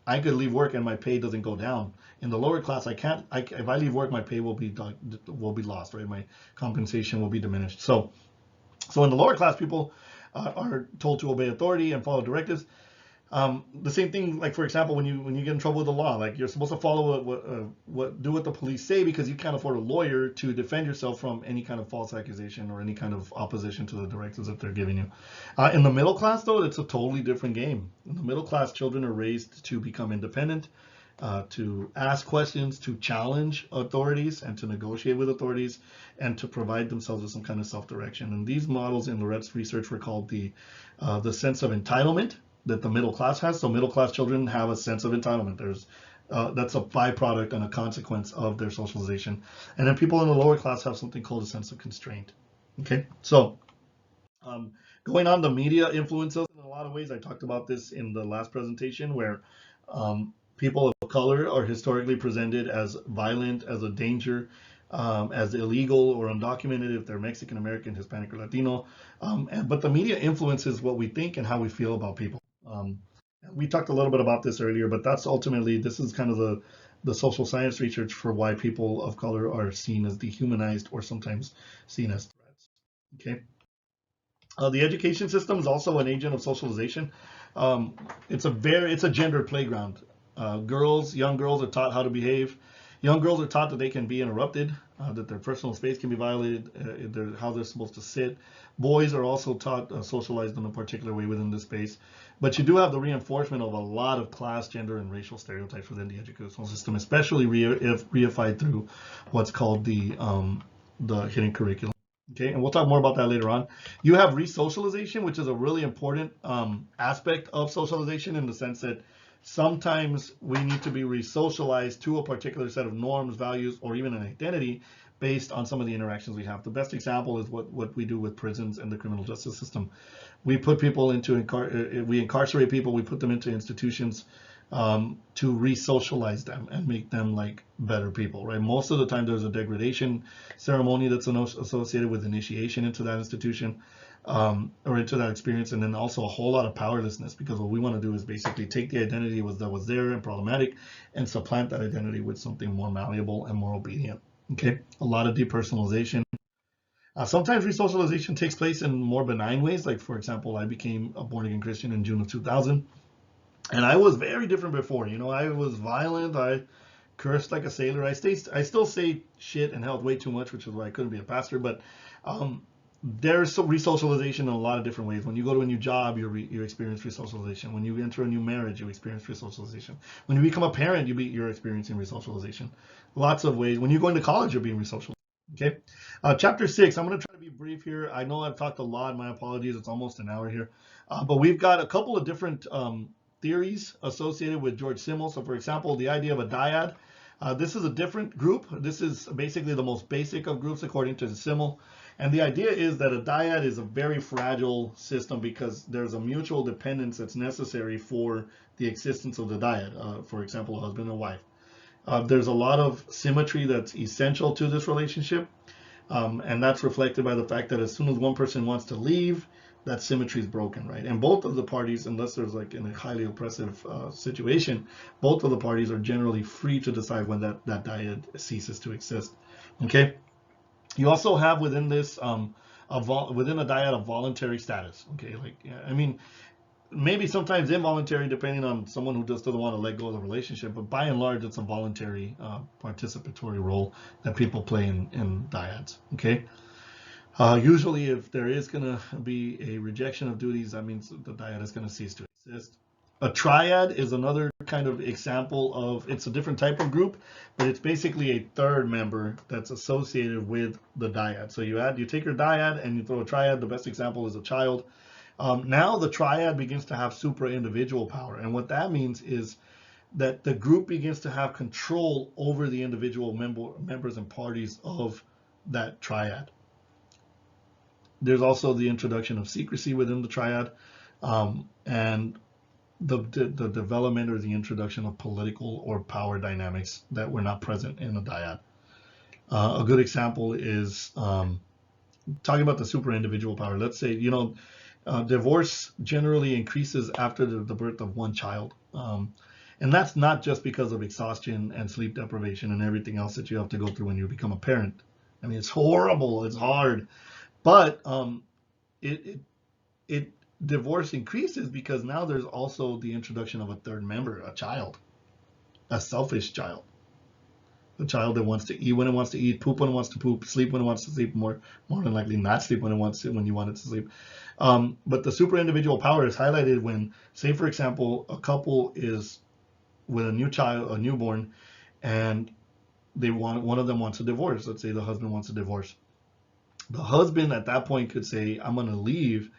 Speaker 1: I could leave work and my pay doesn't go down. In the lower class, I can't. If I leave work, my pay will be lost, right? My compensation will be diminished. So in the lower class, people are told to obey authority and follow directives. The same thing, like for example, when you get in trouble with the law, like you're supposed to follow do what the police say because you can't afford a lawyer to defend yourself from any kind of false accusation or any kind of opposition to the directives that they're giving you. In the middle class, though, it's a totally different game. In the middle class, children are raised to become independent, to ask questions, to challenge authorities, and to negotiate with authorities, and to provide themselves with some kind of self-direction. And these models in Loret's research were called the sense of entitlement that the middle class has. So middle class children have a sense of entitlement. That's a byproduct and a consequence of their socialization. And then people in the lower class have something called a sense of constraint. Okay, so going on, the media influences in a lot of ways. I talked about this in the last presentation, where people of color are historically presented as violent, as a danger, as illegal or undocumented if they're Mexican, American, Hispanic, or Latino. But the media influences what we think and how we feel about people. We talked a little bit about this earlier, but that's ultimately, this is kind of the social science research for why people of color are seen as dehumanized or sometimes seen as threats. Okay. The education system is also an agent of socialization. It's a gendered playground. Young girls are taught how to behave. Young girls are taught that they can be interrupted, that their personal space can be violated, how they're supposed to sit. Boys are also taught, socialized in a particular way within this space. But you do have the reinforcement of a lot of class, gender, and racial stereotypes within the educational system, especially reified through what's called the hidden curriculum. Okay, and we'll talk more about that later on. You have resocialization, which is a really important aspect of socialization, in the sense that sometimes we need to be resocialized to a particular set of norms, values, or even an identity based on some of the interactions we have. The best example is what we do with prisons and the criminal justice system. We put people we incarcerate people, we put them into institutions to resocialize them and make them like better people, right? Most of the time there's a degradation ceremony that's associated with initiation into that institution. Or into that experience, and then also a whole lot of powerlessness, because what we want to do is basically take the identity that was there and problematic and supplant that identity with something more malleable and more obedient. Okay, a lot of depersonalization. Sometimes resocialization takes place in more benign ways, like for example, I became a born-again Christian in June of 2000, and I was very different before. You know, I was violent, I cursed like a sailor, I still say shit and held way too much, which is why I couldn't be a pastor, but there's some resocialization in a lot of different ways. When you go to a new job, you experience resocialization. When you enter a new marriage, you experience resocialization. When you become a parent, you're experiencing resocialization. Lots of ways. When you go into college, you're being resocialized. Okay. Chapter 6, I'm going to try to be brief here. I know I've talked a lot. My apologies. It's almost an hour here. But we've got a couple of different theories associated with George Simmel. So for example, the idea of a dyad. This is a different group. This is basically the most basic of groups according to Simmel. And the idea is that a dyad is a very fragile system because there's a mutual dependence that's necessary for the existence of the dyad. For example, a husband and wife. There's a lot of symmetry that's essential to this relationship. And that's reflected by the fact that as soon as one person wants to leave, that symmetry is broken, right? And both of the parties, unless there's like in a highly oppressive situation, both of the parties are generally free to decide when that dyad ceases to exist. Okay. You also have within this, within a dyad, a voluntary status. Okay, like I mean, maybe sometimes involuntary, depending on someone who just doesn't want to let go of the relationship. But by and large, it's a voluntary, participatory role that people play in dyads. Okay. Usually, if there is going to be a rejection of duties, that means the dyad is going to cease to exist. A triad is another kind of example of, it's a different type of group, but it's basically a third member that's associated with the dyad. So you take your dyad and you throw a triad. The best example is a child. Now the triad begins to have super individual power. And what that means is that the group begins to have control over the individual members and parties of that triad. There's also the introduction of secrecy within the triad, and the development or the introduction of political or power dynamics that were not present in the dyad. A good example is talking about the super individual power. Let's say, divorce generally increases after the birth of one child. And that's not just because of exhaustion and sleep deprivation and everything else that you have to go through when you become a parent. I mean, it's horrible, it's hard, but divorce increases because now there's also the introduction of a third member, a child, a selfish child, a child that wants to eat when it wants to eat, poop when it wants to poop, sleep when it wants to sleep, more than likely not sleep when you want it to sleep. But the super individual power is highlighted when, say for example, a couple is with a new child, a newborn, and one of them wants a divorce. Let's say the husband wants a divorce. The husband at that point could say, I'm going to leave.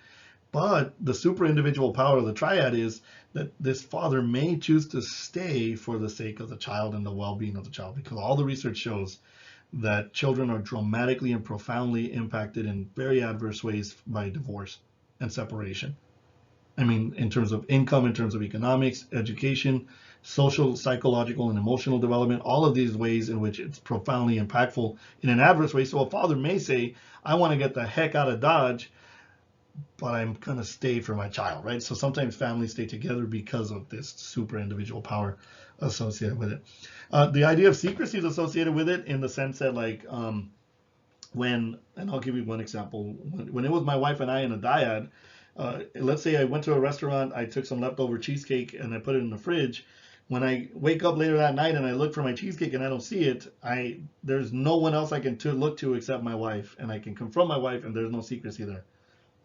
Speaker 1: But the super individual power of the triad is that this father may choose to stay for the sake of the child and the well-being of the child, because all the research shows that children are dramatically and profoundly impacted in very adverse ways by divorce and separation. I mean, in terms of income, in terms of economics, education, social, psychological, and emotional development, all of these ways in which it's profoundly impactful in an adverse way. So a father may say, I want to get the heck out of Dodge, but I'm going to stay for my child, right? So sometimes families stay together because of this super individual power associated with it. The idea of secrecy is associated with it in the sense that, like, and I'll give you one example. When it was my wife and I in a dyad, let's say I went to a restaurant, I took some leftover cheesecake and I put it in the fridge. When I wake up later that night and I look for my cheesecake and I don't see it, there's no one else I can look to except my wife, and I can confront my wife and there's no secrecy there.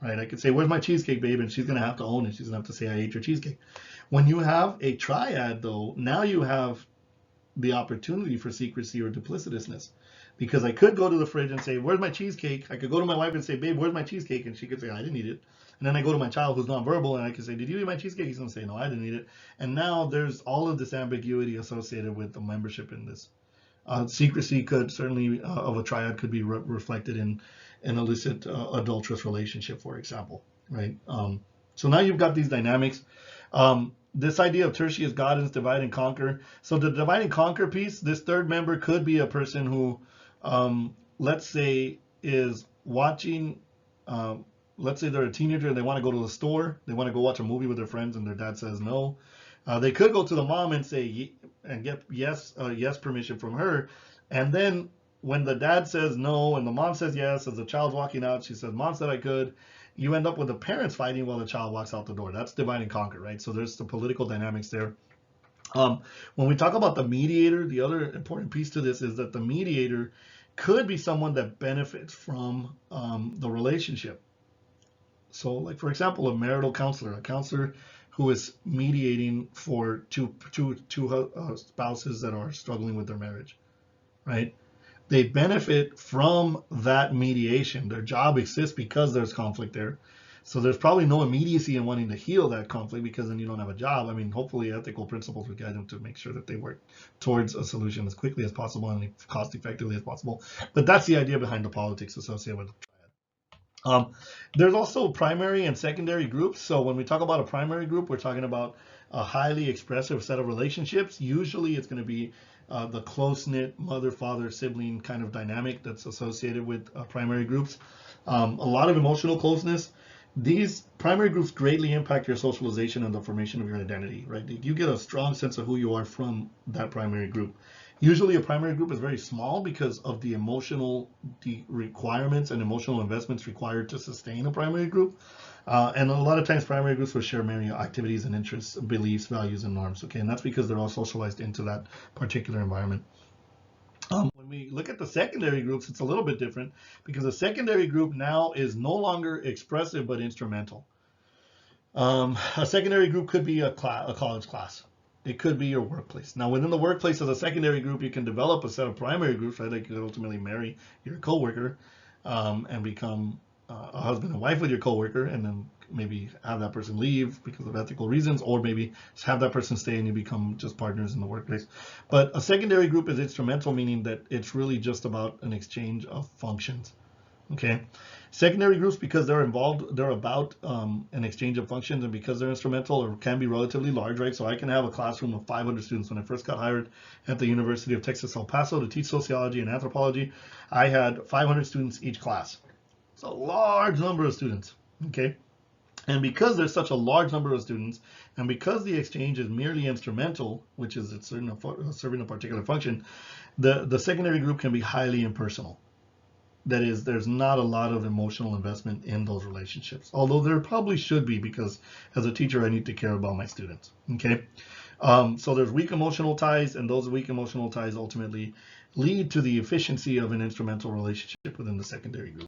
Speaker 1: Right? I could say, where's my cheesecake, babe? And she's going to have to own it. She's going to have to say, I ate your cheesecake. When you have a triad, though, now you have the opportunity for secrecy or duplicitousness. Because I could go to the fridge and say, where's my cheesecake? I could go to my wife and say, babe, where's my cheesecake? And she could say, I didn't eat it. And then I go to my child who's nonverbal and I can say, did you eat my cheesecake? He's going to say, no, I didn't eat it. And now there's all of this ambiguity associated with the membership in this. Secrecy could certainly, of a triad, could be reflected in an illicit adulterous relationship, for example, right? So now you've got these dynamics. This idea of tertius gaudens, divide and conquer. So the divide and conquer piece, this third member could be a person who, let's say, is watching, let's say they're a teenager and they want to go to the store, they want to go watch a movie with their friends and their dad says no. They could go to the mom and say, and get yes permission from her, and then when the dad says no and the mom says yes, as the child's walking out, she says, Mom said I could. You end up with the parents fighting while the child walks out the door. That's divide and conquer, right? So there's the political dynamics there. When we talk about the mediator, the other important piece to this is that the mediator could be someone that benefits from the relationship. So, like, for example, a marital counselor, a counselor who is mediating for two spouses that are struggling with their marriage, right? They benefit from that mediation. Their job exists because there's conflict there. So there's probably no immediacy in wanting to heal that conflict, because then you don't have a job. I mean, hopefully ethical principles would guide them to make sure that they work towards a solution as quickly as possible and cost effectively as possible. But that's the idea behind the politics associated with triad. There's also primary and secondary groups. So when we talk about a primary group, we're talking about a highly expressive set of relationships. Usually it's going to be the close-knit mother, father, sibling kind of dynamic that's associated with primary groups. A lot of emotional closeness. These primary groups greatly impact your socialization and the formation of your identity, right? You get a strong sense of who you are from that primary group. Usually a primary group is very small because of the emotional requirements and emotional investments required to sustain a primary group. And a lot of times primary groups will share many activities and interests, beliefs, values, and norms, okay? And that's because they're all socialized into that particular environment. When we look at the secondary groups, it's a little bit different, because the secondary group now is no longer expressive but instrumental. A secondary group could be a college class. It could be your workplace. Now, within the workplace as a secondary group, you can develop a set of primary groups, right? Like you could ultimately marry your coworker and become a husband and wife with your coworker, and then maybe have that person leave because of ethical reasons, or maybe have that person stay and you become just partners in the workplace. But a secondary group is instrumental, meaning that it's really just about an exchange of functions. Okay, secondary groups, because they're involved, they're about an exchange of functions, and because they're instrumental or can be relatively large, right? So I can have a classroom of 500 students. When I first got hired at the University of Texas El Paso to teach sociology and anthropology, I had 500 students each class. It's a large number of students, okay? And because there's such a large number of students, and because the exchange is merely instrumental, which is it's serving a particular function, the secondary group can be highly impersonal. That is, there's not a lot of emotional investment in those relationships, although there probably should be, because as a teacher I need to care about my students. Okay, so there's weak emotional ties, and those weak emotional ties ultimately lead to the efficiency of an instrumental relationship within the secondary group.